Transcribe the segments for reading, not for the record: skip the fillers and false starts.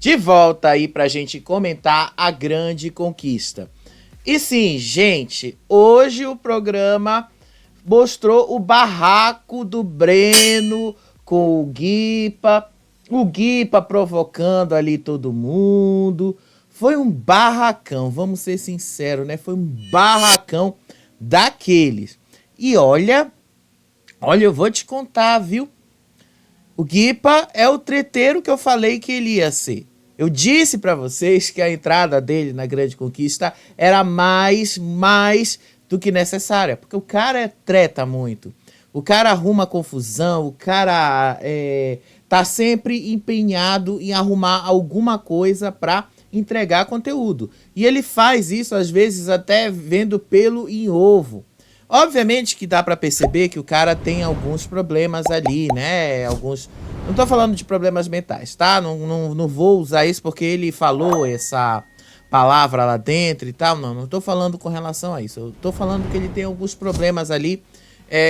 de volta aí pra gente comentar a grande conquista. E sim, gente, hoje o programa mostrou o barraco do Breno com o Guipa provocando ali todo mundo. Foi um barracão, vamos ser sinceros, né? Foi um barracão daqueles. E olha, eu vou te contar, viu? O Guipa é o treteiro que eu falei que ele ia ser. Eu disse pra vocês que a entrada dele na Grande Conquista era mais do que necessária, porque o cara treta muito. O cara arruma confusão, o cara tá sempre empenhado em arrumar alguma coisa pra entregar conteúdo. E ele faz isso, às vezes, até vendo pelo em ovo. Obviamente que dá pra perceber que o cara tem alguns problemas ali, né? Não tô falando de problemas mentais, tá? Não vou usar isso porque ele falou essa palavra lá dentro e tal. Não tô falando com relação a isso. Eu tô falando que ele tem alguns problemas ali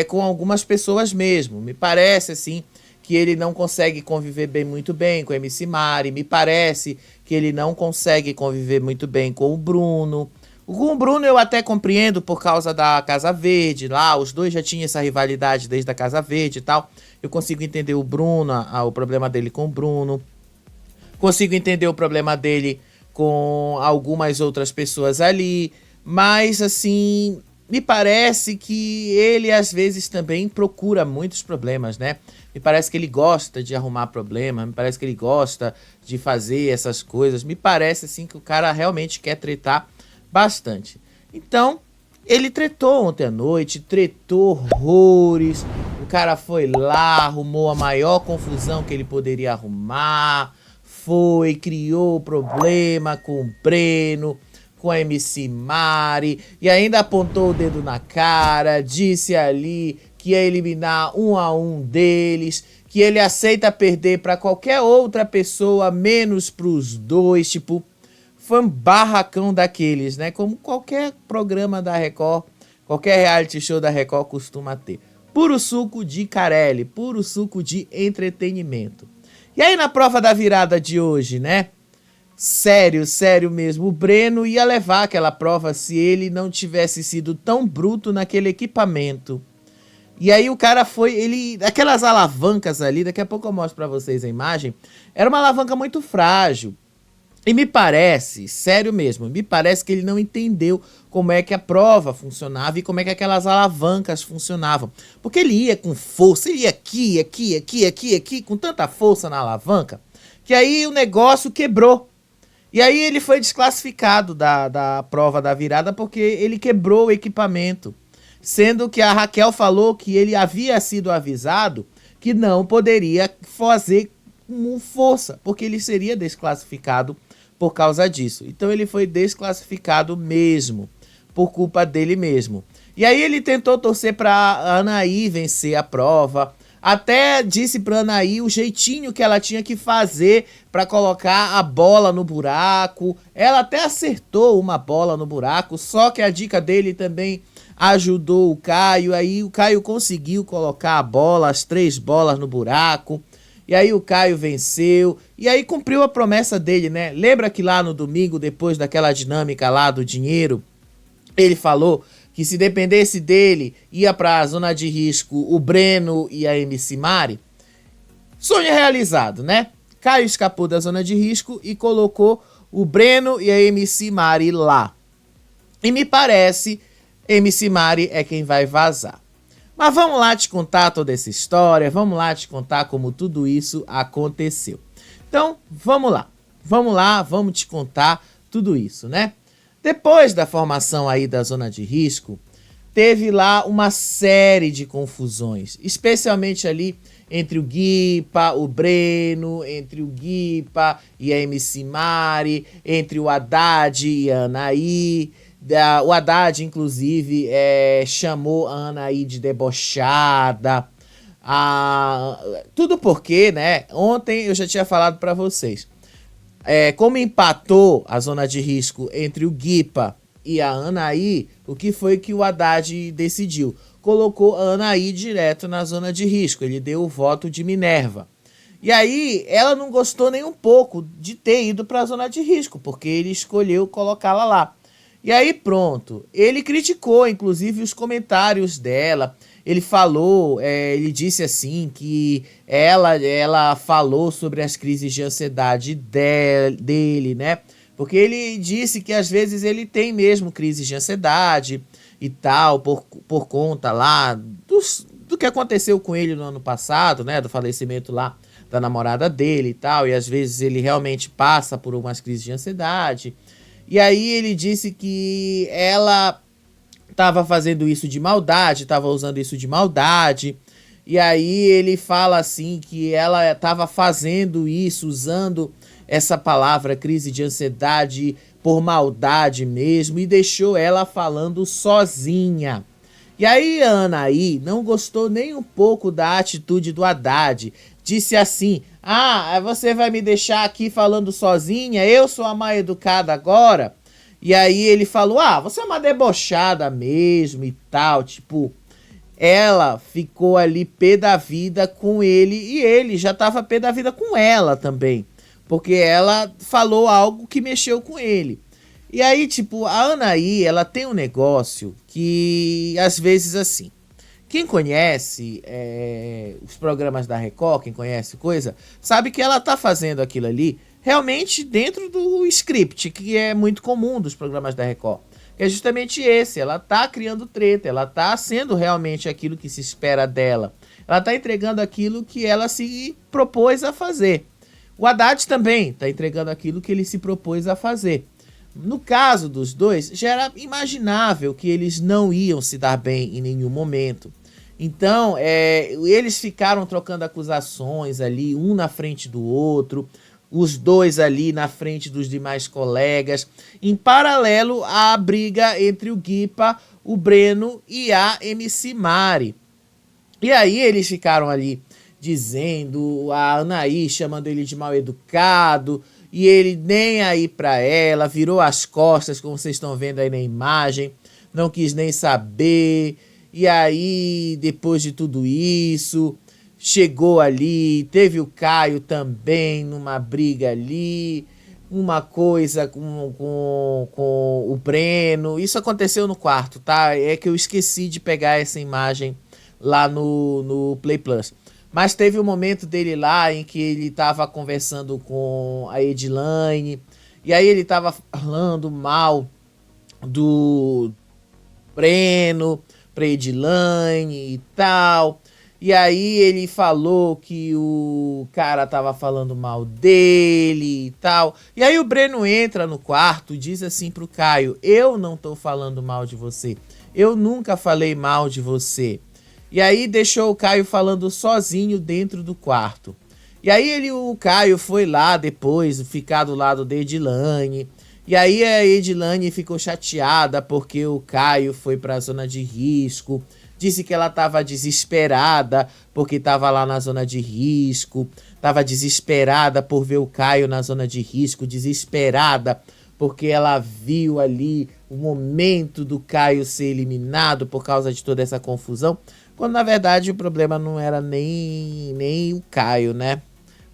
com algumas pessoas mesmo. Me parece, assim, que ele não consegue conviver muito bem com a MC Mari. Me parece que ele não consegue conviver muito bem com o Bruno. Com o Bruno eu até compreendo por causa da Casa Verde lá, os dois já tinham essa rivalidade desde a Casa Verde e tal. Eu consigo entender o Bruno, o problema dele com o Bruno. Consigo entender o problema dele com algumas outras pessoas ali. Mas assim, me parece que ele às vezes também procura muitos problemas, né? Me parece que ele gosta de arrumar problema, me parece que ele gosta de fazer essas coisas. Me parece assim que o cara realmente quer tretar bastante. Então, ele tretou ontem à noite, tretou horrores. O cara foi lá, arrumou a maior confusão que ele poderia arrumar. Criou problema com o Breno, com a MC Mari. E ainda apontou o dedo na cara, disse ali que ia eliminar um a um deles. Que ele aceita perder para qualquer outra pessoa, menos pros dois, tipo... Foi um barracão daqueles, né? Como qualquer programa da Record, qualquer reality show da Record costuma ter. Puro suco de Carelli, puro suco de entretenimento. E aí na prova da virada de hoje, né? Sério mesmo, o Breno ia levar aquela prova se ele não tivesse sido tão bruto naquele equipamento. E aí o cara aquelas alavancas ali, daqui a pouco eu mostro pra vocês a imagem, era uma alavanca muito frágil. E me parece, sério mesmo, me parece que ele não entendeu como é que a prova funcionava e como é que aquelas alavancas funcionavam. Porque ele ia com força, ele ia aqui, com tanta força na alavanca, que aí o negócio quebrou. E aí ele foi desclassificado da prova da virada porque ele quebrou o equipamento. Sendo que a Raquel falou que ele havia sido avisado que não poderia fazer com força, porque ele seria desclassificado por causa disso. Então ele foi desclassificado mesmo, por culpa dele mesmo. E aí ele tentou torcer pra Anaí vencer a prova, até disse pra Anaí o jeitinho que ela tinha que fazer pra colocar a bola no buraco. Ela até acertou uma bola no buraco, só que a dica dele também ajudou o Caio. Aí o Caio conseguiu colocar a bola, as 3 bolas no buraco. E aí o Caio venceu, e aí cumpriu a promessa dele, né? Lembra que lá no domingo, depois daquela dinâmica lá do dinheiro, ele falou que se dependesse dele, ia pra zona de risco o Breno e a MC Mari? Sonho realizado, né? Caio escapou da zona de risco e colocou o Breno e a MC Mari lá. E me parece, MC Mari é quem vai vazar. Mas vamos lá te contar toda essa história, vamos lá te contar como tudo isso aconteceu. Então, vamos lá, vamos te contar tudo isso, né? Depois da formação aí da zona de risco, teve lá uma série de confusões, especialmente ali entre o Guipa, o Breno, entre o Guipa e a MC Mari, entre o Haddad e a Anaí. O Haddad, inclusive, chamou a Anaí de debochada. Tudo porque, né? Ontem eu já tinha falado pra vocês. Como empatou a zona de risco entre o Guipa e a Anaí, o que foi que o Haddad decidiu? Colocou a Anaí direto na zona de risco. Ele deu o voto de Minerva. E aí ela não gostou nem um pouco de ter ido para a zona de risco, porque ele escolheu colocá-la lá. E aí pronto, ele criticou inclusive os comentários dela. Ele falou, ele disse assim que ela falou sobre as crises de ansiedade dele, né? Porque ele disse que às vezes ele tem mesmo crises de ansiedade e tal, por conta lá do que aconteceu com ele no ano passado, né? Do falecimento lá da namorada dele e tal. E às vezes ele realmente passa por umas crises de ansiedade. E aí ele disse que ela estava fazendo isso de maldade, estava usando isso de maldade. E aí ele fala assim que ela estava fazendo isso, usando essa palavra crise de ansiedade por maldade mesmo, e deixou ela falando sozinha. E aí a Anaí não gostou nem um pouco da atitude do Haddad. Disse assim: ah, você vai me deixar aqui falando sozinha? Eu sou a mal educada agora? E aí ele falou: ah, você é uma debochada mesmo e tal, tipo... Ela ficou ali pé da vida com ele e ele já tava pé da vida com ela também, porque ela falou algo que mexeu com ele. E aí, tipo, a Anaí, ela tem um negócio que, às vezes, assim, quem conhece os programas da Record, quem conhece coisa, sabe que ela tá fazendo aquilo ali realmente dentro do script, que é muito comum dos programas da Record. É justamente esse, ela tá criando treta, ela tá sendo realmente aquilo que se espera dela. Ela tá entregando aquilo que ela se propôs a fazer. O Haddad também tá entregando aquilo que ele se propôs a fazer. No caso dos dois, já era imaginável que eles não iam se dar bem em nenhum momento. Então, eles ficaram trocando acusações ali, um na frente do outro, os dois ali na frente dos demais colegas, em paralelo à briga entre o Guipa, o Breno e a MC Mari. E aí eles ficaram ali dizendo, a Anaí chamando ele de mal educado, e ele nem aí pra ela, virou as costas, como vocês estão vendo aí na imagem, não quis nem saber. E aí, depois de tudo isso, chegou ali, teve o Caio também numa briga ali, uma coisa com o Breno. Isso aconteceu no quarto, tá? É que eu esqueci de pegar essa imagem lá no Play Plus. Mas teve um momento dele lá em que ele tava conversando com a Edilane, e aí ele tava falando mal do Breno pra Edilane e tal. E aí ele falou que o cara tava falando mal dele e tal. E aí o Breno entra no quarto e diz assim pro Caio: eu não tô falando mal de você. Eu nunca falei mal de você. E aí deixou o Caio falando sozinho dentro do quarto. E aí o Caio foi lá depois ficar do lado da Edilane. E aí a Edilane ficou chateada porque o Caio foi pra zona de risco. Disse que ela estava desesperada porque estava lá na zona de risco. Estava desesperada por ver o Caio na zona de risco. Desesperada porque ela viu ali o momento do Caio ser eliminado por causa de toda essa confusão. Quando na verdade o problema não era nem o Caio, né?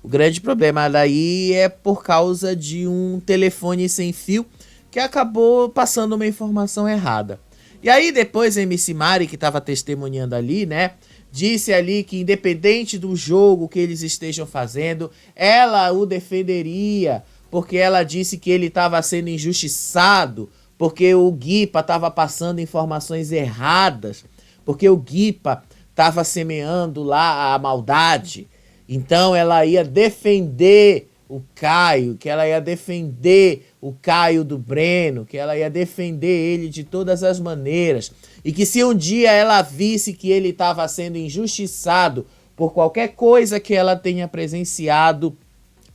O grande problema daí é por causa de um telefone sem fio que acabou passando uma informação errada. E aí depois a MC Mari, que estava testemunhando ali, né, disse ali que independente do jogo que eles estejam fazendo, ela o defenderia, porque ela disse que ele estava sendo injustiçado, porque o Guipa estava passando informações erradas, porque o Guipa estava semeando lá a maldade. Então ela ia defender o Caio, que ela ia defender o Caio do Breno, que ela ia defender ele de todas as maneiras. E que se um dia ela visse que ele estava sendo injustiçado por qualquer coisa que ela tenha presenciado,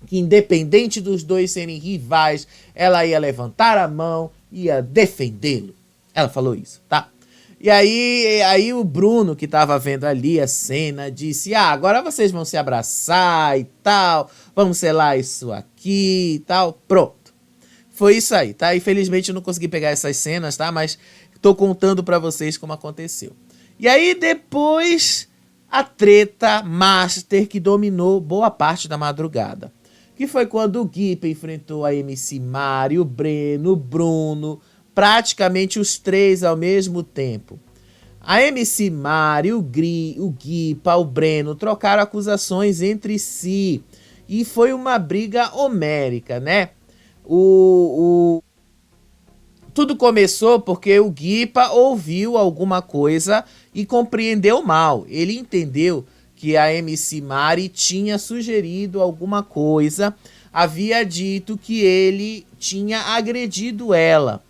que independente dos dois serem rivais, ela ia levantar a mão e ia defendê-lo. Ela falou isso, tá? E aí o Bruno, que tava vendo ali a cena, disse: ah, agora vocês vão se abraçar e tal, vamos selar isso aqui e tal. Pronto. Foi isso aí, tá? Infelizmente eu não consegui pegar essas cenas, tá? Mas tô contando pra vocês como aconteceu. E aí depois a treta master que dominou boa parte da madrugada. Que foi quando o Guipa enfrentou a MC Mari, o Breno, o Bruno, praticamente os três ao mesmo tempo. A MC Mari, o Guipa, o Breno trocaram acusações entre si. E foi uma briga homérica, né? Tudo começou porque o Guipa ouviu alguma coisa e compreendeu mal. Ele entendeu que a MC Mari tinha sugerido alguma coisa, havia dito que ele tinha agredido ela.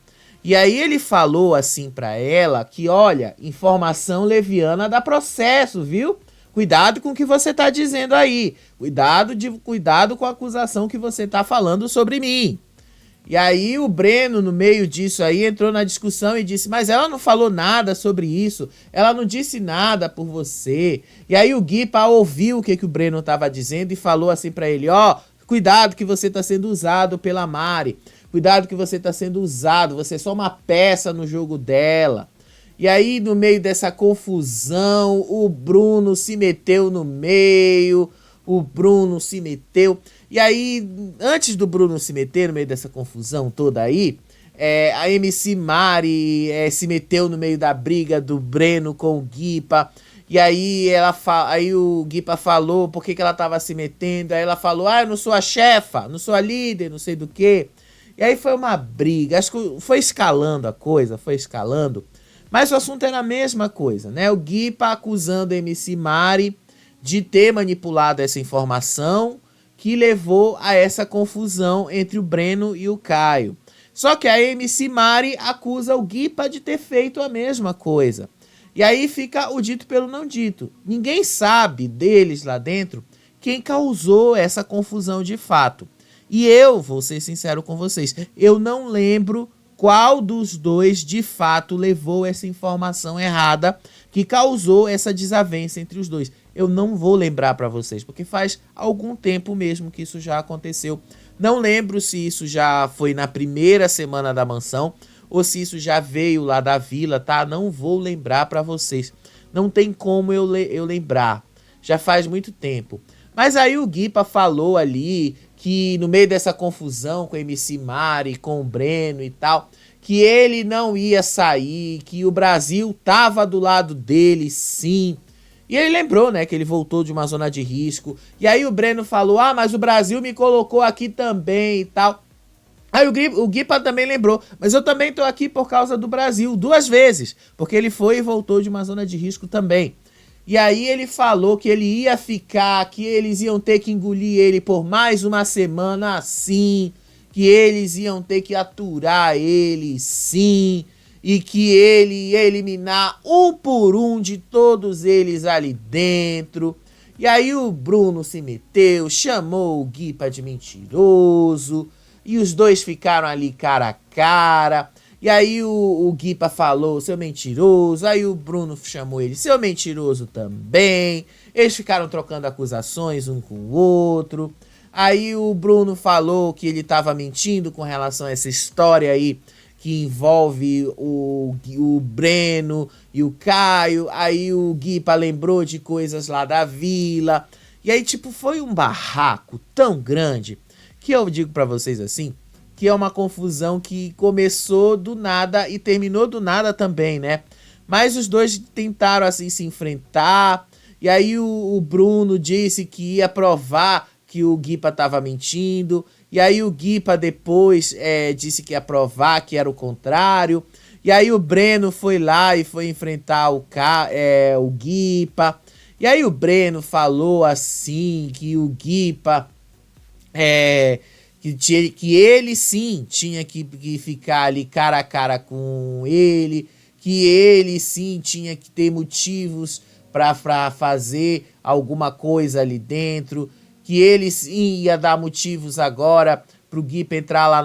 E aí ele falou assim pra ela que, olha, informação leviana dá processo, viu? Cuidado com o que você tá dizendo aí. Cuidado com a acusação que você tá falando sobre mim. E aí o Breno, no meio disso aí, entrou na discussão e disse, mas ela não falou nada sobre isso, ela não disse nada por você. E aí o Guipa ouviu o que o Breno estava dizendo e falou assim pra ele, ó, cuidado que você tá sendo usado pela Mari, cuidado que você tá sendo usado, você é só uma peça no jogo dela. E aí no meio dessa confusão, o Bruno se meteu no meio, E aí, antes do Bruno se meter no meio dessa confusão toda aí, a MC Mari se meteu no meio da briga do Breno com o Guipa. E aí, aí o Guipa falou por que ela tava se metendo. Aí ela falou, eu não sou a chefa, não sou a líder, não sei do quê. E aí foi uma briga, acho que foi escalando a coisa, foi escalando. Mas o assunto era a mesma coisa, né? O Guipa acusando a MC Mari de ter manipulado essa informação que levou a essa confusão entre o Breno e o Caio. Só que a MC Mari acusa o Guipa de ter feito a mesma coisa. E aí fica o dito pelo não dito. Ninguém sabe deles lá dentro quem causou essa confusão de fato. E eu vou ser sincero com vocês, eu não lembro qual dos dois de fato levou essa informação errada que causou essa desavença entre os dois. Eu não vou lembrar para vocês, porque faz algum tempo mesmo que isso já aconteceu. Não lembro se isso já foi na primeira semana da mansão ou se isso já veio lá da vila, tá? Não vou lembrar para vocês. Não tem como eu lembrar. Já faz muito tempo. Mas aí o Guipa falou ali que no meio dessa confusão com a MC Mari, com o Breno e tal, que ele não ia sair, que o Brasil tava do lado dele, sim. E ele lembrou, né, que ele voltou de uma zona de risco. E aí o Breno falou, mas o Brasil me colocou aqui também e tal. Aí o Guipa também lembrou, mas eu também tô aqui por causa do Brasil, 2 vezes. Porque ele foi e voltou de uma zona de risco também. E aí ele falou que ele ia ficar, que eles iam ter que engolir ele por mais uma semana, sim. Que eles iam ter que aturar ele, sim. E que ele ia eliminar um por um de todos eles ali dentro. E aí o Bruno se meteu, chamou o Guipa de mentiroso. E os dois ficaram ali cara a cara. E aí o Guipa falou, seu mentiroso. Aí o Bruno chamou ele, seu mentiroso também. Eles ficaram trocando acusações um com o outro. Aí o Bruno falou que ele estava mentindo com relação a essa história aí que envolve o Breno e o Caio. Aí o Guipa lembrou de coisas lá da vila. E aí, tipo, foi um barraco tão grande que eu digo pra vocês assim, que é uma confusão que começou do nada e terminou do nada também, né? Mas os dois tentaram assim se enfrentar. E aí o Bruno disse que ia provar que o Guipa tava mentindo. E aí o Guipa depois disse que ia provar que era o contrário. E aí o Breno foi lá e foi enfrentar o Guipa. E aí o Breno falou assim que o Guipa que ele sim tinha que ficar ali cara a cara com ele, que ele sim tinha que ter motivos para fazer alguma coisa ali dentro, que ele sim ia dar motivos agora pro Guipa entrar lá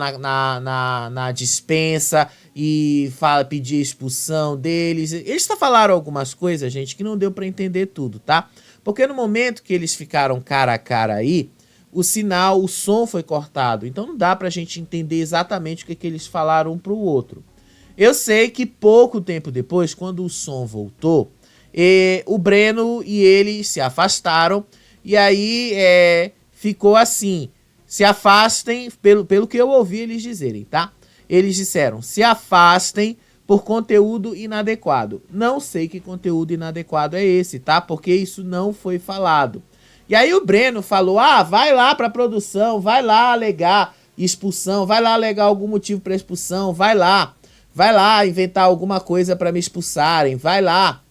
na dispensa e pedir a expulsão deles. Eles só falaram algumas coisas, gente, que não deu para entender tudo, tá? Porque no momento que eles ficaram cara a cara aí, o sinal, o som foi cortado. Então não dá pra gente entender exatamente o que eles falaram um pro outro. Eu sei que pouco tempo depois, quando o som voltou, E o Breno e ele se afastaram. E aí ficou assim, se afastem, pelo que eu ouvi eles dizerem, tá? Eles disseram, se afastem por conteúdo inadequado. Não sei que conteúdo inadequado é esse, tá? Porque isso não foi falado. E aí o Breno falou, vai lá pra produção, vai lá alegar expulsão, vai lá alegar algum motivo pra expulsão, vai lá inventar alguma coisa pra me expulsarem, vai lá,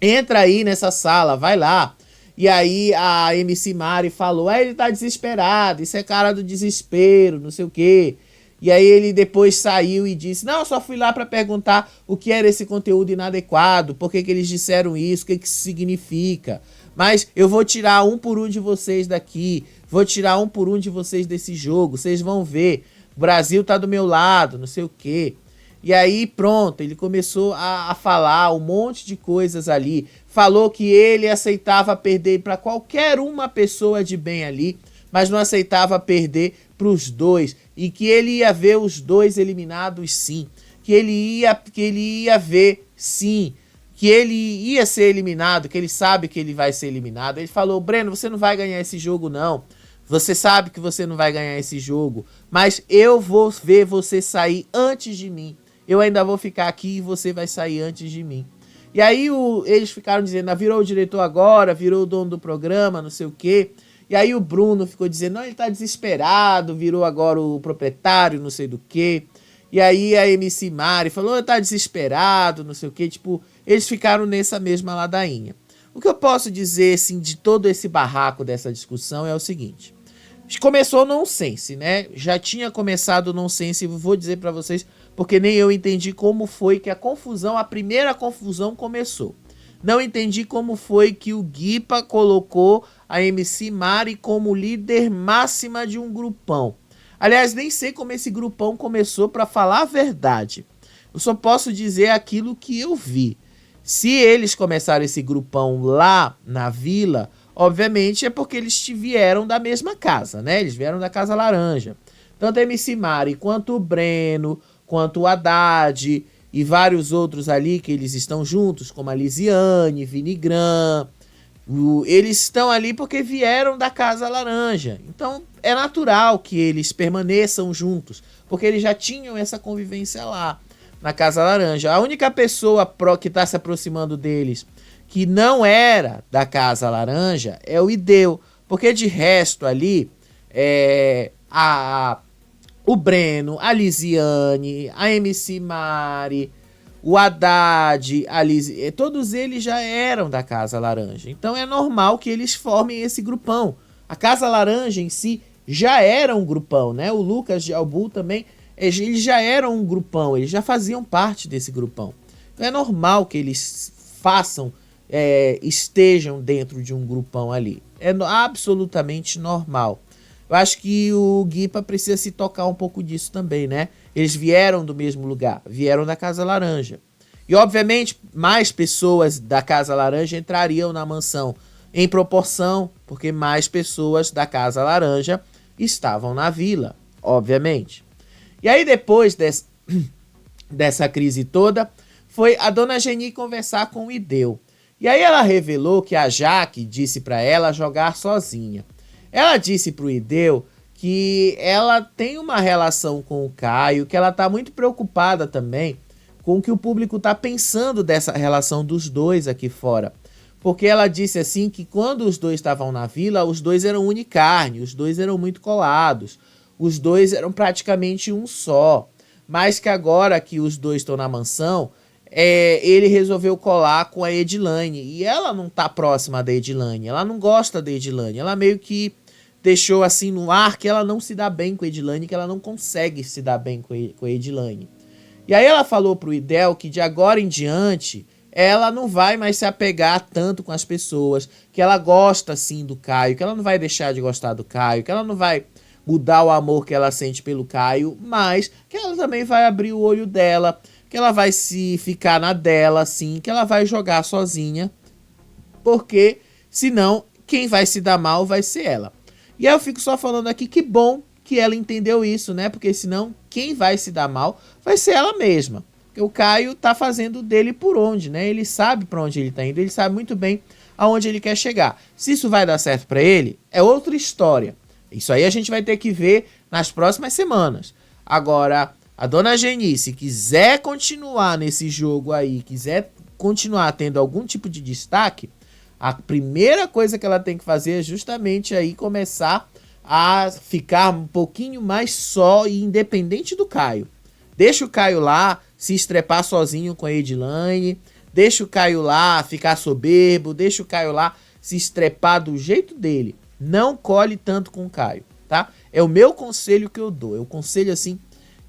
entra aí nessa sala, vai lá. E aí a MC Mari falou, ele tá desesperado, isso é cara do desespero, não sei o quê. E aí ele depois saiu e disse, não, eu só fui lá pra perguntar o que era esse conteúdo inadequado, por que eles disseram isso, o que isso significa. Mas eu vou tirar um por um de vocês daqui, vou tirar um por um de vocês desse jogo, vocês vão ver, o Brasil tá do meu lado, não sei o quê. E aí pronto, ele começou a falar um monte de coisas ali, falou que ele aceitava perder para qualquer uma pessoa de bem ali, mas não aceitava perder para os dois, e que ele ia ver os dois eliminados sim, que ele ia ver sim, que ele ia ser eliminado, que ele sabe que ele vai ser eliminado. Ele falou, Breno, você não vai ganhar esse jogo não, você sabe que você não vai ganhar esse jogo, mas eu vou ver você sair antes de mim, eu ainda vou ficar aqui e você vai sair antes de mim. E aí eles ficaram dizendo, virou o diretor agora, virou o dono do programa, não sei o quê. E aí o Bruno ficou dizendo, não, ele tá desesperado, virou agora o proprietário, não sei do quê. E aí a MC Mari falou, ele tá desesperado, não sei o quê. Tipo, eles ficaram nessa mesma ladainha. O que eu posso dizer, assim, de todo esse barraco dessa discussão é o seguinte. Começou o nonsense, né? Já tinha começado o nonsense, vou dizer pra vocês, porque nem eu entendi como foi que a primeira confusão começou. Não entendi como foi que o Guipa colocou a MC Mari como líder máxima de um grupão. Aliás, nem sei como esse grupão começou, pra falar a verdade. Eu só posso dizer aquilo que eu vi. Se eles começaram esse grupão lá na vila, obviamente é porque eles vieram da mesma casa, né? Eles vieram da Casa Laranja. Tanto a MC Mari, quanto o Breno, quanto o Haddad e vários outros ali que eles estão juntos, como a Lisiane, Vinigran. Eles estão ali porque vieram da Casa Laranja. Então é natural que eles permaneçam juntos, porque eles já tinham essa convivência lá na Casa Laranja. A única pessoa que está se aproximando deles que não era da Casa Laranja é o Ideu, porque de resto ali o Breno, a Lisiane, a MC Mari, o Haddad, todos eles já eram da Casa Laranja. Então é normal que eles formem esse grupão. A Casa Laranja em si já era um grupão, né? O Lucas de Albu também, eles já eram um grupão, eles já faziam parte desse grupão. Então é normal que eles estejam dentro de um grupão ali. É absolutamente normal. Eu acho que o Guipa precisa se tocar um pouco disso também, né? Eles vieram do mesmo lugar, vieram da Casa Laranja. E, obviamente, mais pessoas da Casa Laranja entrariam na mansão em proporção, porque mais pessoas da Casa Laranja estavam na vila, obviamente. E aí, depois dessa crise toda, foi a dona Geni conversar com o Ideu. E aí ela revelou que a Jaque disse para ela jogar sozinha. Ela disse pro Ideu que ela tem uma relação com o Caio, que ela tá muito preocupada também com o que o público tá pensando dessa relação dos dois aqui fora. Porque ela disse assim que quando os dois estavam na vila, os dois eram unicarne, os dois eram muito colados, os dois eram praticamente um só. Mas que agora que os dois estão na mansão, ele resolveu colar com a Edilane. E ela não tá próxima da Edilane, ela não gosta da Edilane, ela meio que deixou assim no ar que ela não se dá bem com a Edilane, que ela não consegue se dar bem com a Edilane. E aí ela falou pro Idel que de agora em diante ela não vai mais se apegar tanto com as pessoas, que ela gosta sim do Caio, que ela não vai deixar de gostar do Caio, que ela não vai mudar o amor que ela sente pelo Caio, mas que ela também vai abrir o olho dela, que ela vai se ficar na dela, assim, que ela vai jogar sozinha, porque senão quem vai se dar mal vai ser ela. E aí eu fico só falando aqui que bom que ela entendeu isso, né? Porque senão quem vai se dar mal vai ser ela mesma. Porque o Caio tá fazendo dele por onde, né? Ele sabe para onde ele tá indo, ele sabe muito bem aonde ele quer chegar. Se isso vai dar certo para ele, é outra história. Isso aí a gente vai ter que ver nas próximas semanas. Agora, a dona Genice quiser continuar nesse jogo aí, quiser continuar tendo algum tipo de destaque, a primeira coisa que ela tem que fazer é justamente aí começar a ficar um pouquinho mais só e independente do Caio. Deixa o Caio lá se estrepar sozinho com a Edilane, deixa o Caio lá ficar soberbo, deixa o Caio lá se estrepar do jeito dele. Não colhe tanto com o Caio, tá? É o meu conselho que eu dou, é o conselho assim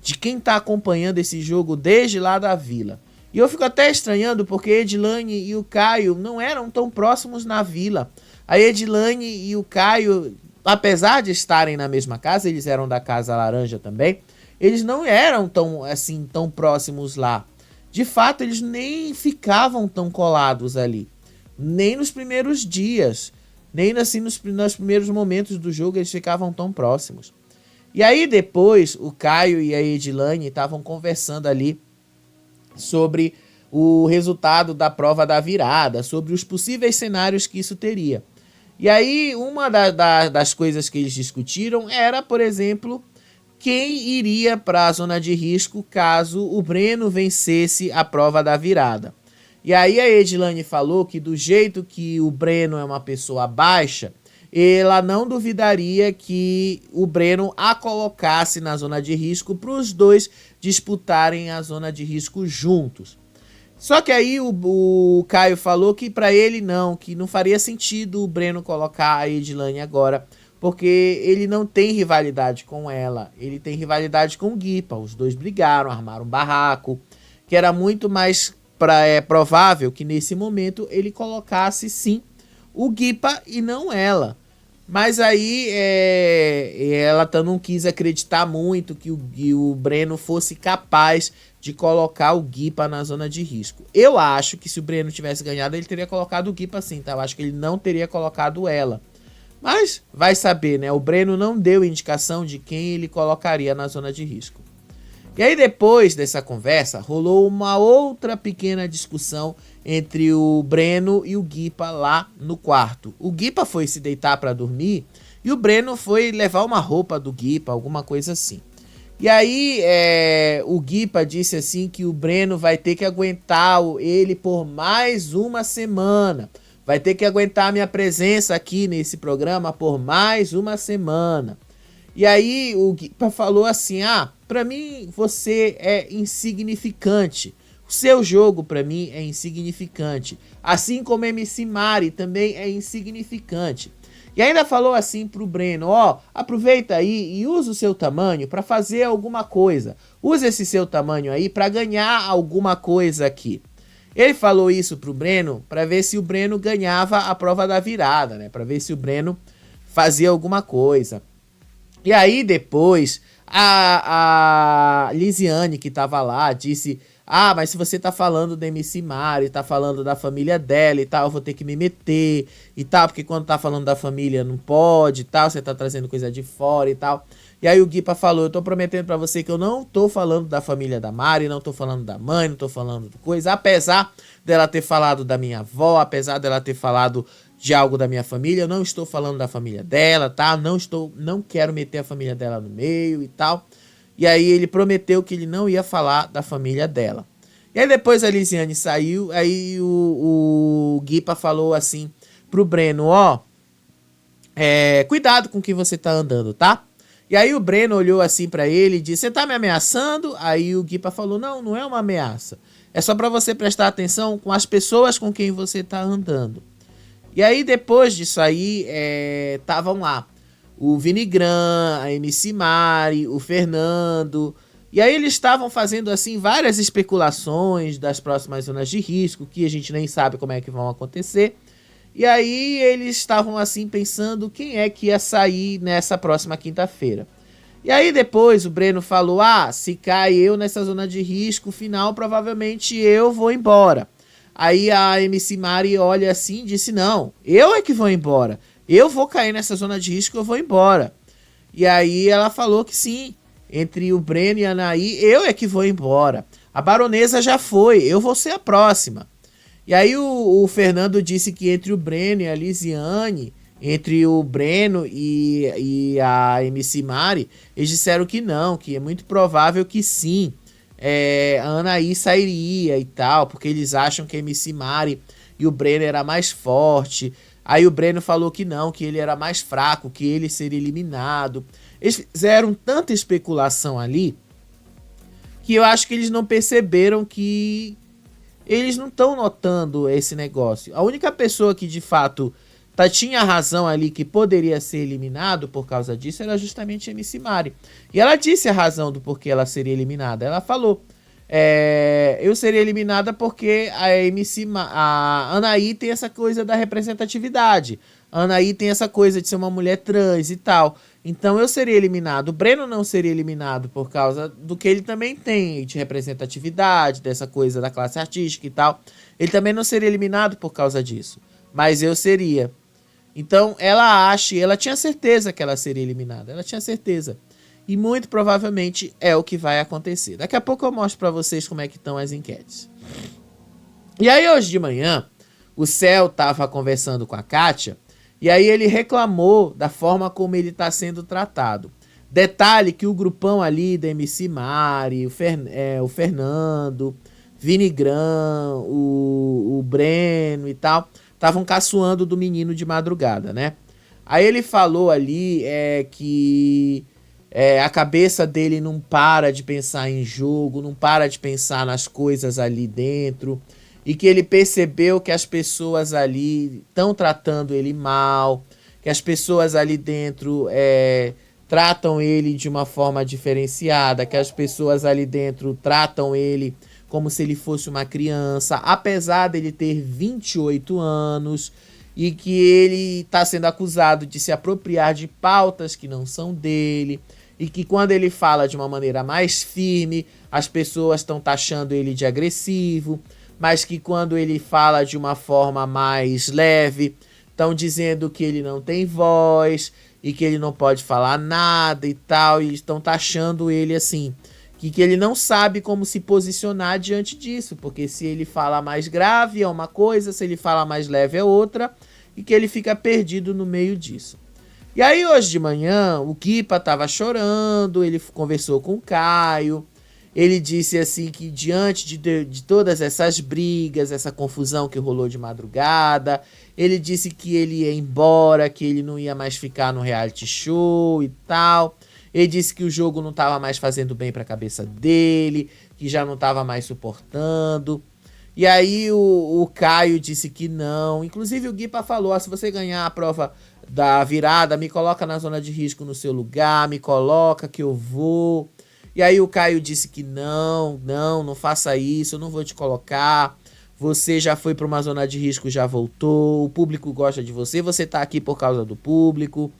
de quem tá acompanhando esse jogo desde lá da vila. E eu fico até estranhando porque a Edilane e o Caio não eram tão próximos na vila. A Edilane e o Caio, apesar de estarem na mesma casa, eles eram da Casa Laranja também, eles não eram tão próximos lá. De fato, eles nem ficavam tão colados ali. Nem nos primeiros dias, nem assim nos primeiros momentos do jogo eles ficavam tão próximos. E aí depois o Caio e a Edilane estavam conversando ali sobre o resultado da prova da virada, sobre os possíveis cenários que isso teria. E aí uma das coisas que eles discutiram era, por exemplo, quem iria para a zona de risco caso o Breno vencesse a prova da virada. E aí a Edilane falou que do jeito que o Breno é uma pessoa baixa, ela não duvidaria que o Breno a colocasse na zona de risco para os dois disputarem a zona de risco juntos. Só que aí o Caio falou que para ele que não faria sentido o Breno colocar a Edilane agora, porque ele não tem rivalidade com ela, ele tem rivalidade com o Guipa. Os dois brigaram, armaram um barraco, que era muito mais provável que nesse momento ele colocasse sim o Guipa e não ela. Mas aí ela não quis acreditar muito que o Breno fosse capaz de colocar o Guipa na zona de risco. Eu acho que se o Breno tivesse ganhado, ele teria colocado o Guipa sim, tá? Eu acho que ele não teria colocado ela. Mas vai saber, né? O Breno não deu indicação de quem ele colocaria na zona de risco. E aí depois dessa conversa, rolou uma outra pequena discussão entre o Breno e o Guipa lá no quarto. O Guipa foi se deitar para dormir e o Breno foi levar uma roupa do Guipa, alguma coisa assim. E aí o Guipa disse assim que o Breno vai ter que aguentar ele por mais uma semana. Vai ter que aguentar a minha presença aqui nesse programa por mais uma semana. E aí o Guipa falou assim, pra mim você é insignificante. O seu jogo pra mim é insignificante. Assim como MC Mari também é insignificante. E ainda falou assim pro Breno, aproveita aí e usa o seu tamanho pra fazer alguma coisa. Usa esse seu tamanho aí pra ganhar alguma coisa aqui. Ele falou isso pro Breno para ver se o Breno ganhava a prova da virada, né? Para ver se o Breno fazia alguma coisa. E aí depois a Lisiane, que tava lá, disse: mas se você tá falando da MC Mari, tá falando da família dela e tal, eu vou ter que me meter e tal, porque quando tá falando da família não pode e tal, você tá trazendo coisa de fora e tal. E aí o Guipa falou, eu tô prometendo pra você que eu não tô falando da família da Mari, não tô falando da mãe, não tô falando de coisa, apesar dela ter falado da minha avó, apesar dela ter falado de algo da minha família, eu não estou falando da família dela, tá? Não quero meter a família dela no meio e tal. E aí ele prometeu que ele não ia falar da família dela. E aí depois a Lisiane saiu, aí o Guipa falou assim pro Breno, cuidado com o que você tá andando, tá? E aí o Breno olhou assim pra ele e disse, você tá me ameaçando? Aí o Guipa falou, não é uma ameaça. É só pra você prestar atenção com as pessoas com quem você tá andando. E aí depois disso aí, estavam lá o Vinigran, a MC Mari, o Fernando. E aí eles estavam fazendo assim várias especulações das próximas zonas de risco, que a gente nem sabe como é que vão acontecer. E aí eles estavam assim pensando quem é que ia sair nessa próxima quinta-feira. E aí depois o Breno falou, se cai eu nessa zona de risco final, provavelmente eu vou embora. Aí a MC Mari olha assim e disse, não, eu é que vou embora. Eu vou cair nessa zona de risco, eu vou embora. E aí ela falou que sim, entre o Breno e a Anaí, eu é que vou embora. A Baronesa já foi, eu vou ser a próxima. E aí o Fernando disse que entre o Breno e a Lisiane, entre o Breno e a MC Mari, eles disseram que não, que é muito provável que sim, a Anaí sairia e tal, porque eles acham que a MC Mari e o Breno era mais forte. Aí o Breno falou que não, que ele era mais fraco, que ele seria eliminado. Eles fizeram tanta especulação ali que eu acho que eles não perceberam que eles não estão notando esse negócio. A única pessoa que de fato tinha razão ali, que poderia ser eliminado por causa disso, era justamente a MC Mari. E ela disse a razão do porquê ela seria eliminada. Ela falou: eu seria eliminada porque a Anaí tem essa coisa da representatividade. A Anaí tem essa coisa de ser uma mulher trans e tal. Então eu seria eliminado. O Breno não seria eliminado por causa do que ele também tem de representatividade, dessa coisa da classe artística e tal. Ele também não seria eliminado por causa disso. Mas eu seria. Então ela tinha certeza que ela seria eliminada. Ela tinha certeza. E muito provavelmente é o que vai acontecer. Daqui a pouco eu mostro pra vocês como é que estão as enquetes. E aí hoje de manhã, o Céu tava conversando com a Kátia, e aí ele reclamou da forma como ele tá sendo tratado. Detalhe que o grupão ali da MC Mari, o Fernando, Vinigrã, o Breno e tal, estavam caçoando do menino de madrugada, né? Aí ele falou ali que a cabeça dele não para de pensar em jogo, não para de pensar nas coisas ali dentro, e que ele percebeu que as pessoas ali estão tratando ele mal, que as pessoas ali dentro tratam ele de uma forma diferenciada, que as pessoas ali dentro tratam ele como se ele fosse uma criança, apesar dele ter 28 anos, e que ele está sendo acusado de se apropriar de pautas que não são dele, e que quando ele fala de uma maneira mais firme, as pessoas estão taxando ele de agressivo, mas que quando ele fala de uma forma mais leve, estão dizendo que ele não tem voz, e que ele não pode falar nada e tal, e estão taxando ele assim, que ele não sabe como se posicionar diante disso, porque se ele fala mais grave é uma coisa, se ele fala mais leve é outra, e que ele fica perdido no meio disso. E aí hoje de manhã o Guipa tava chorando, ele conversou com o Caio, ele disse assim que diante de todas essas brigas, essa confusão que rolou de madrugada, ele disse que ele ia embora, que ele não ia mais ficar no reality show e tal. Ele disse que o jogo não estava mais fazendo bem para a cabeça dele, que já não estava mais suportando. E aí o Caio disse que não. Inclusive o Guipa falou: se você ganhar a prova da virada, me coloca na zona de risco no seu lugar, me coloca que eu vou. E aí o Caio disse que não faça isso, eu não vou te colocar. Você já foi para uma zona de risco, já voltou, o público gosta de você, você tá aqui por causa do público.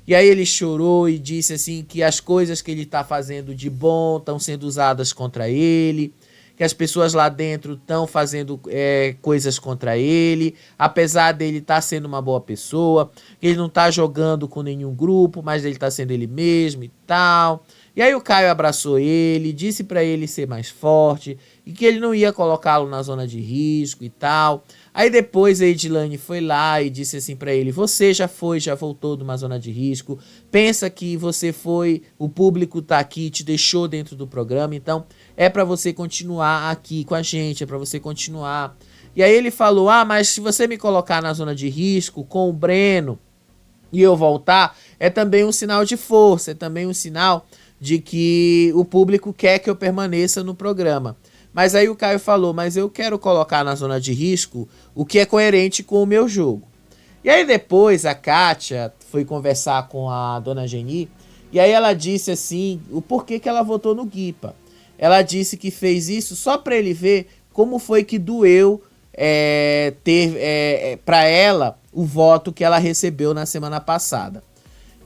E aí ele chorou e disse assim que as coisas que ele tá fazendo de bom estão sendo usadas contra ele, que as pessoas lá dentro estão fazendo coisas contra ele, apesar dele estar sendo uma boa pessoa, que ele não tá jogando com nenhum grupo, mas ele tá sendo ele mesmo e tal. E aí o Caio abraçou ele, disse pra ele ser mais forte e que ele não ia colocá-lo na zona de risco e tal. Aí depois a Edilane foi lá e disse assim pra ele: você já voltou de uma zona de risco, pensa que você foi, o público tá aqui, te deixou dentro do programa, então é pra você continuar aqui com a gente, é pra você continuar. E aí ele falou: mas se você me colocar na zona de risco com o Breno e eu voltar, é também um sinal de força, é também um sinal de que o público quer que eu permaneça no programa. Mas aí o Caio falou: mas eu quero colocar na zona de risco o que é coerente com o meu jogo. E aí depois a Kátia foi conversar com a dona Geni, e aí ela disse assim, o porquê que ela votou no Guipa. Ela disse que fez isso só para ele ver como foi que doeu ter para ela o voto que ela recebeu na semana passada.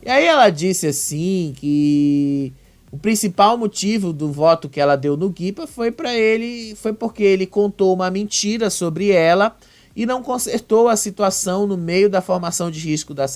E aí ela disse assim que o principal motivo do voto que ela deu no Guipa foi porque ele contou uma mentira sobre ela e não consertou a situação no meio da formação de risco da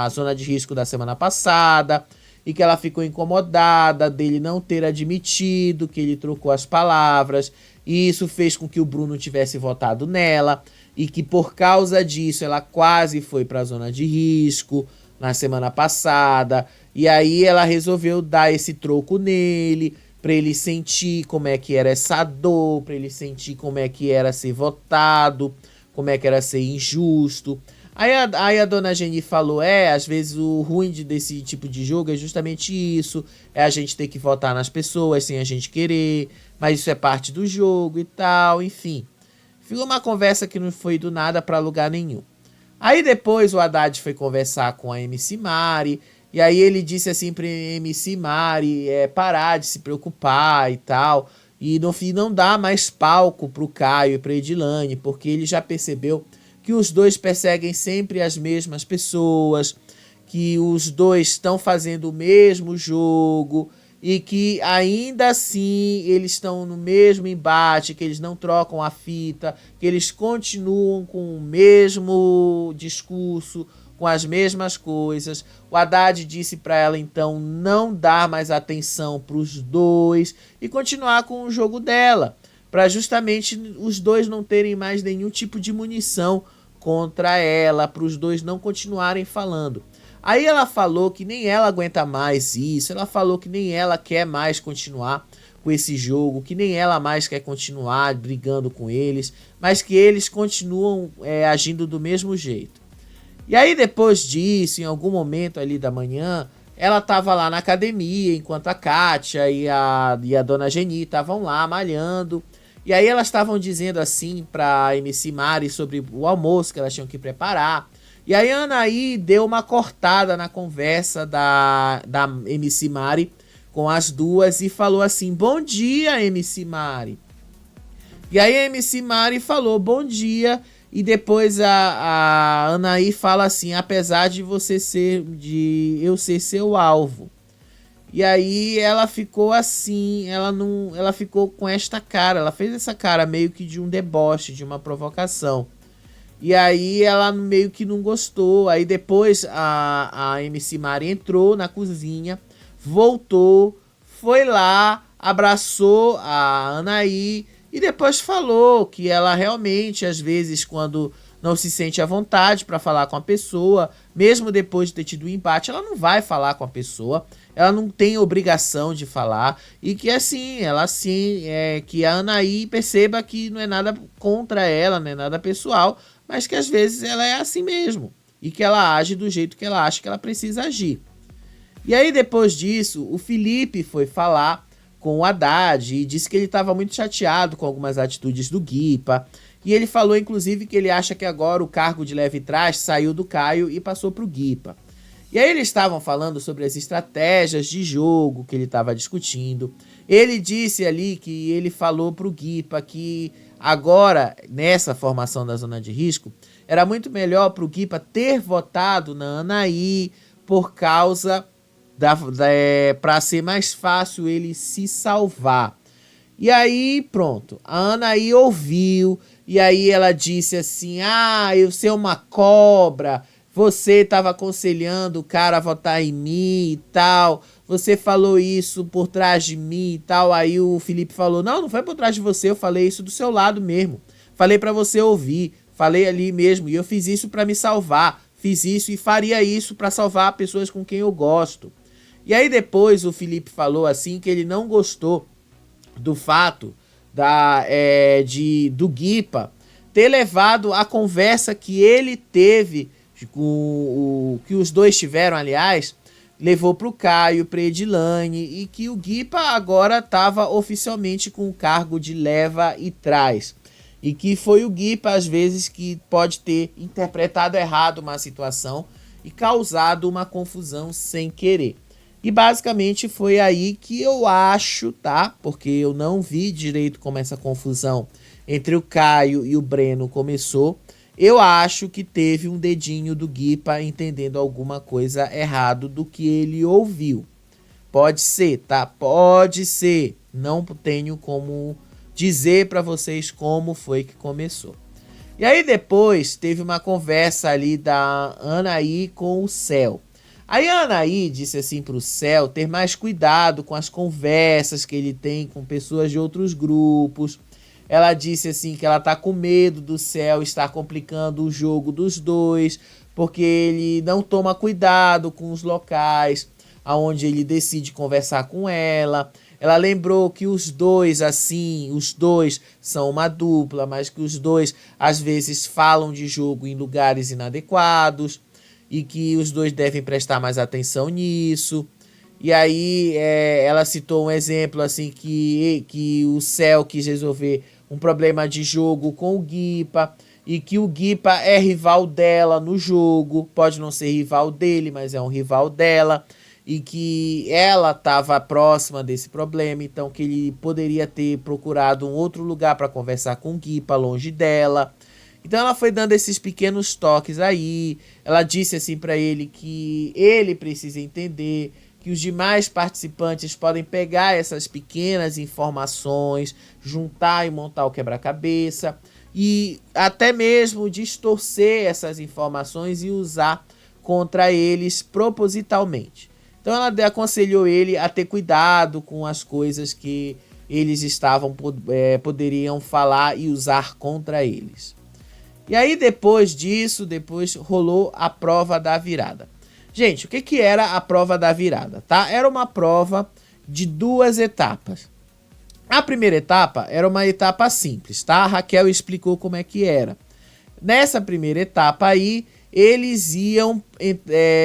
zona de risco da semana passada, e que ela ficou incomodada dele não ter admitido que ele trocou as palavras, e isso fez com que o Bruno tivesse votado nela, e que por causa disso ela quase foi para a zona de risco na semana passada, e aí ela resolveu dar esse troco nele, para ele sentir como é que era essa dor, para ele sentir como é que era ser votado, como é que era ser injusto. Aí a dona Geni falou, às vezes o ruim desse tipo de jogo é justamente isso, é a gente ter que votar nas pessoas sem a gente querer, mas isso é parte do jogo e tal, enfim. Ficou uma conversa que não foi do nada pra lugar nenhum. Aí depois o Haddad foi conversar com a MC Mari, e aí ele disse assim pra MC Mari parar de se preocupar e tal, e no fim não dá mais palco pro Caio e pra Edilane, porque ele já percebeu que os dois perseguem sempre as mesmas pessoas, que os dois estão fazendo o mesmo jogo e que ainda assim eles estão no mesmo embate, que eles não trocam a fita, que eles continuam com o mesmo discurso, com as mesmas coisas. O Haddad disse para ela então não dar mais atenção para os dois e continuar com o jogo dela, para justamente os dois não terem mais nenhum tipo de munição contra ela, para os dois não continuarem falando. Aí ela falou que nem ela aguenta mais isso, ela falou que nem ela quer mais continuar com esse jogo, que nem ela mais quer continuar brigando com eles, mas que eles continuam agindo do mesmo jeito. E aí depois disso, em algum momento ali da manhã, ela estava lá na academia, enquanto a Kátia e a dona Geni estavam lá malhando. E aí elas estavam dizendo assim pra MC Mari sobre o almoço que elas tinham que preparar. E aí a Anaí deu uma cortada na conversa da MC Mari com as duas e falou assim, bom dia, MC Mari. E aí a MC Mari falou, bom dia. E depois a Anaí fala assim, apesar de eu ser seu alvo. E aí ela ficou assim, ela ficou com esta cara, ela fez essa cara meio que de um deboche, de uma provocação. E aí ela meio que não gostou. Aí depois a MC Mari entrou na cozinha, voltou, foi lá, abraçou a Anaí e depois falou que ela realmente, às vezes, quando não se sente à vontade para falar com a pessoa, mesmo depois de ter tido um empate, ela não vai falar com a pessoa, ela não tem obrigação de falar, e que assim, que a Anaí perceba que não é nada contra ela, não é nada pessoal, mas que às vezes ela é assim mesmo, e que ela age do jeito que ela acha que ela precisa agir. E aí depois disso, o Felipe foi falar com o Haddad e disse que ele estava muito chateado com algumas atitudes do Guipa. E ele falou, inclusive, que ele acha que agora o cargo de leve trás saiu do Caio e passou para o Guipa. E aí eles estavam falando sobre as estratégias de jogo que ele estava discutindo. Ele disse ali que ele falou para o Guipa que agora, nessa formação da zona de risco, era muito melhor para o Guipa ter votado na Anaí por causa para ser mais fácil ele se salvar. E aí, pronto, a Anaí ouviu, e aí ela disse assim, eu ser uma cobra, você estava aconselhando o cara a votar em mim e tal, você falou isso por trás de mim e tal. Aí o Felipe falou, não foi por trás de você, eu falei isso do seu lado mesmo, falei para você ouvir, falei ali mesmo, e eu fiz isso para me salvar, fiz isso e faria isso para salvar pessoas com quem eu gosto. E aí depois o Felipe falou assim que ele não gostou do fato do Guipa ter levado a conversa que ele teve, que os dois tiveram, aliás, levou para o Caio, para Edilane, e que o Guipa agora estava oficialmente com o cargo de leva e trás. E que foi o Guipa, às vezes, que pode ter interpretado errado uma situação e causado uma confusão sem querer. E basicamente foi aí que eu acho, tá? Porque eu não vi direito como essa confusão entre o Caio e o Breno começou. Eu acho que teve um dedinho do Guipa entendendo alguma coisa errado do que ele ouviu. Pode ser, tá? Pode ser. Não tenho como dizer para vocês como foi que começou. E aí depois teve uma conversa ali da Anaí com o Céu. Aí a Anaí disse assim pro Céu ter mais cuidado com as conversas que ele tem com pessoas de outros grupos. Ela disse assim que ela tá com medo do Céu estar complicando o jogo dos dois, porque ele não toma cuidado com os locais aonde ele decide conversar com ela. Ela lembrou que os dois são uma dupla, mas que os dois às vezes falam de jogo em lugares inadequados e que os dois devem prestar mais atenção nisso. E aí ela citou um exemplo assim que o Céu quis resolver um problema de jogo com o Guipa e que o Guipa é rival dela no jogo, pode não ser rival dele, mas é um rival dela, e que ela estava próxima desse problema, então que ele poderia ter procurado um outro lugar para conversar com o Guipa, longe dela. Então ela foi dando esses pequenos toques aí. Ela disse assim para ele que ele precisa entender que os demais participantes podem pegar essas pequenas informações, juntar e montar o quebra-cabeça e até mesmo distorcer essas informações e usar contra eles propositalmente. Então ela aconselhou ele a ter cuidado com as coisas que eles poderiam falar e usar contra eles. E aí depois disso, rolou a prova da virada. Gente, o que era a prova da virada, tá? Era uma prova de 2 etapas. A primeira etapa era uma etapa simples, tá? A Raquel explicou como é que era. Nessa primeira etapa aí, eles iam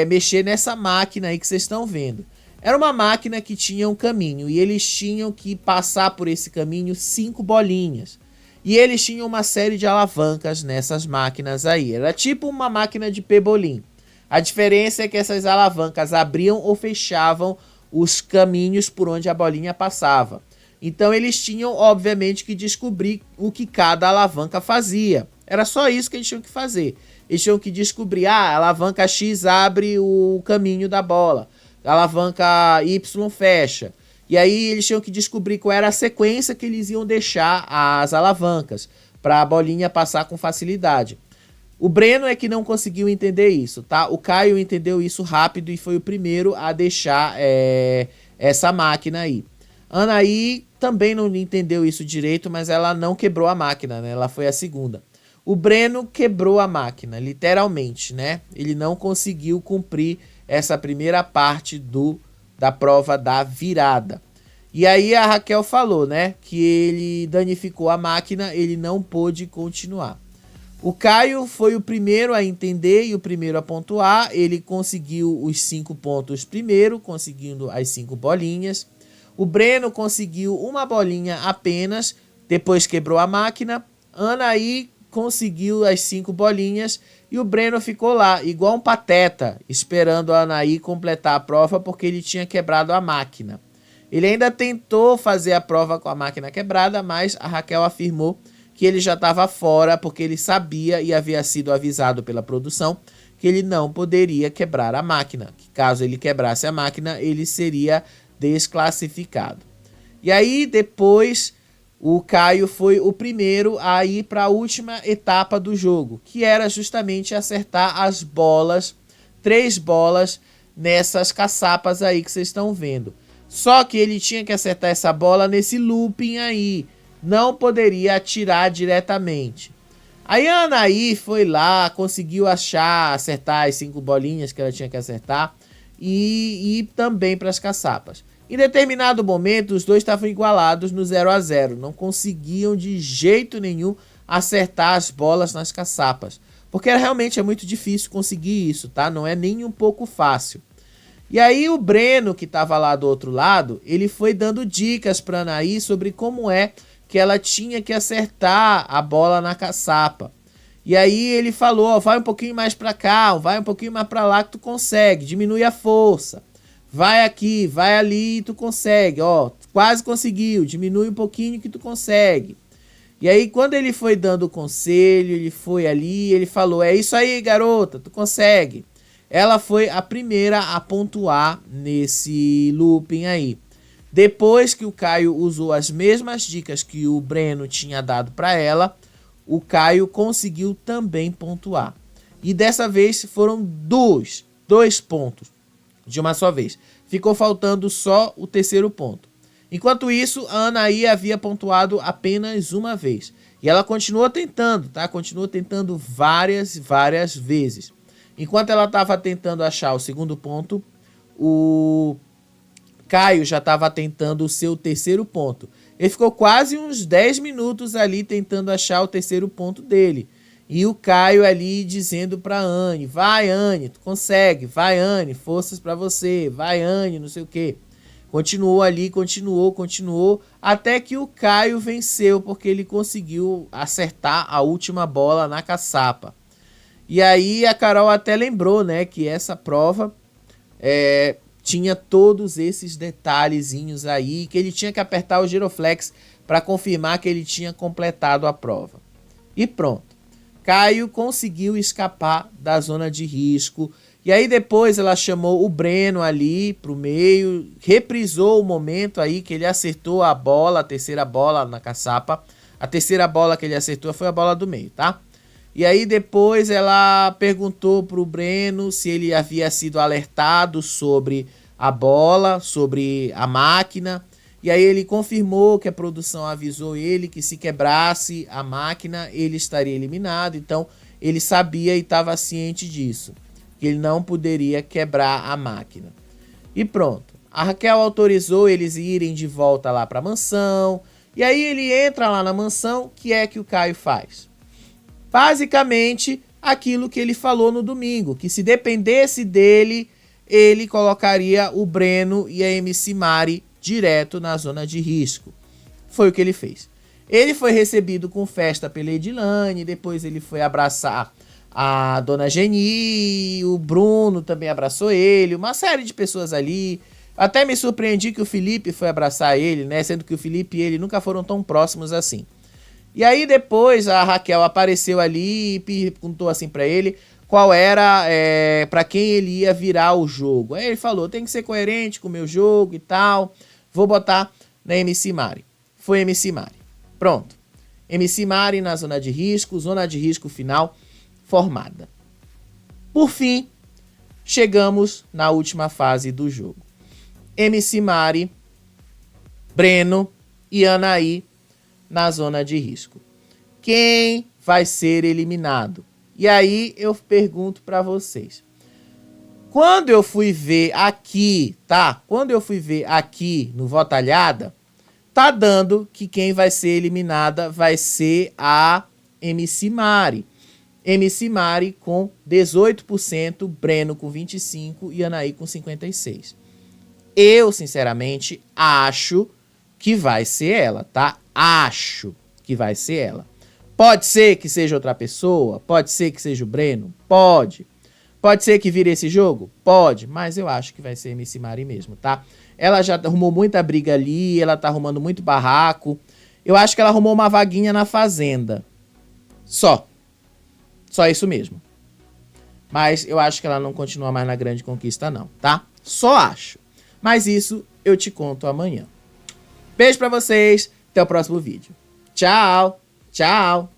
mexer nessa máquina aí que vocês estão vendo. Era uma máquina que tinha um caminho e eles tinham que passar por esse caminho 5 bolinhas. E eles tinham uma série de alavancas nessas máquinas aí. Era tipo uma máquina de pebolim. A diferença é que essas alavancas abriam ou fechavam os caminhos por onde a bolinha passava. Então eles tinham, obviamente, que descobrir o que cada alavanca fazia. Era só isso que eles tinham que fazer. Eles tinham que descobrir, a alavanca X abre o caminho da bola, a alavanca Y fecha. E aí eles tinham que descobrir qual era a sequência que eles iam deixar as alavancas, para a bolinha passar com facilidade. O Breno é que não conseguiu entender isso, tá? O Caio entendeu isso rápido e foi o primeiro a deixar essa máquina aí. Anaí também não entendeu isso direito, mas ela não quebrou a máquina, né? Ela foi a segunda. O Breno quebrou a máquina, literalmente, né? Ele não conseguiu cumprir essa primeira parte da prova da virada. E aí a Raquel falou, né? Que ele danificou a máquina, ele não pôde continuar. O Caio foi o primeiro a entender e o primeiro a pontuar. Ele conseguiu os 5 pontos primeiro, conseguindo as 5 bolinhas. O Breno conseguiu uma bolinha apenas, depois quebrou a máquina. Anaí conseguiu as 5 bolinhas e o Breno ficou lá, igual um pateta, esperando a Anaí completar a prova porque ele tinha quebrado a máquina. Ele ainda tentou fazer a prova com a máquina quebrada, mas a Raquel afirmou que ele já estava fora porque ele sabia e havia sido avisado pela produção que ele não poderia quebrar a máquina, que caso ele quebrasse a máquina, ele seria desclassificado. E aí depois o Caio foi o primeiro a ir para a última etapa do jogo, que era justamente acertar as bolas, 3 bolas nessas caçapas aí que vocês estão vendo. Só que ele tinha que acertar essa bola nesse looping aí, não poderia atirar diretamente. Aí a Anaí foi lá, conseguiu acertar as 5 bolinhas que ela tinha que acertar e ir também para as caçapas. Em determinado momento, os dois estavam igualados no 0-0. Não conseguiam de jeito nenhum acertar as bolas nas caçapas. Porque realmente é muito difícil conseguir isso, tá? Não é nem um pouco fácil. E aí o Breno, que estava lá do outro lado, ele foi dando dicas para Anaí sobre como é que ela tinha que acertar a bola na caçapa. E aí ele falou, ó, vai um pouquinho mais para cá, vai um pouquinho mais para lá que tu consegue, diminui a força. Vai aqui, vai ali e tu consegue, ó, quase conseguiu, diminui um pouquinho que tu consegue. E aí quando ele foi dando o conselho, ele foi ali, ele falou, é isso aí garota, tu consegue. Ela foi a primeira a pontuar nesse looping aí. Depois que o Caio usou as mesmas dicas que o Breno tinha dado para ela, o Caio conseguiu também pontuar. E dessa vez foram dois pontos. de uma só vez. Ficou faltando só o terceiro ponto. Enquanto isso, a Anaí havia pontuado apenas uma vez. E ela continuou tentando, tá? Continuou tentando várias vezes. Enquanto ela estava tentando achar o segundo ponto, o Caio já estava tentando o seu terceiro ponto. Ele ficou quase uns 10 minutos ali tentando achar o terceiro ponto dele. E o Caio ali dizendo pra Anne, vai Anne, tu consegue, vai Anne, forças pra você, vai Anne, não sei o quê. Continuou ali, continuou, até que o Caio venceu, porque ele conseguiu acertar a última bola na caçapa. E aí a Carol até lembrou, né, que essa prova tinha todos esses detalhezinhos aí, que ele tinha que apertar o giroflex para confirmar que ele tinha completado a prova. E pronto. Caio conseguiu escapar da zona de risco. E aí depois ela chamou o Breno ali pro meio, reprisou o momento aí que ele acertou a bola, a terceira bola na caçapa. A terceira bola que ele acertou foi a bola do meio, tá? E aí depois ela perguntou pro Breno se ele havia sido alertado sobre a bola, sobre a máquina. E aí ele confirmou que a produção avisou ele que se quebrasse a máquina, ele estaria eliminado. Então ele sabia e estava ciente disso, que ele não poderia quebrar a máquina. E pronto. A Raquel autorizou eles irem de volta lá para a mansão. E aí ele entra lá na mansão, o que é que o Caio faz? Basicamente, aquilo que ele falou no domingo, que se dependesse dele, ele colocaria o Breno e a MC Mari direto na zona de risco. Foi o que ele fez. Ele foi recebido com festa pela Edilane, depois ele foi abraçar a Dona Geni, o Bruno também abraçou ele, uma série de pessoas ali. Até me surpreendi que o Felipe foi abraçar ele, né? Sendo que o Felipe e ele nunca foram tão próximos assim. E aí depois a Raquel apareceu ali e perguntou assim pra ele qual era pra quem ele ia virar o jogo. Aí ele falou, tem que ser coerente com o meu jogo e tal, vou botar na MC Mari. Foi MC Mari. Pronto. MC Mari na zona de risco final formada. Por fim, chegamos na última fase do jogo. MC Mari, Breno e Anaí na zona de risco. Quem vai ser eliminado? E aí eu pergunto pra vocês. Quando eu fui ver aqui, tá? Quando eu fui ver aqui no Votalhada, tá dando que quem vai ser eliminada vai ser a MC Mari. MC Mari com 18%, Breno com 25% e Anaí com 56%. Eu, sinceramente, acho que vai ser ela, tá? Acho que vai ser ela. Pode ser que seja outra pessoa? Pode ser que seja o Breno? Pode. Pode ser que vire esse jogo? Pode. Mas eu acho que vai ser MC Mari mesmo, tá? Ela já arrumou muita briga ali, ela tá arrumando muito barraco. Eu acho que ela arrumou uma vaguinha na Fazenda. Só isso mesmo. Mas eu acho que ela não continua mais na Grande Conquista não, tá? Só acho. Mas isso eu te conto amanhã. Beijo pra vocês, até o próximo vídeo. Tchau, tchau.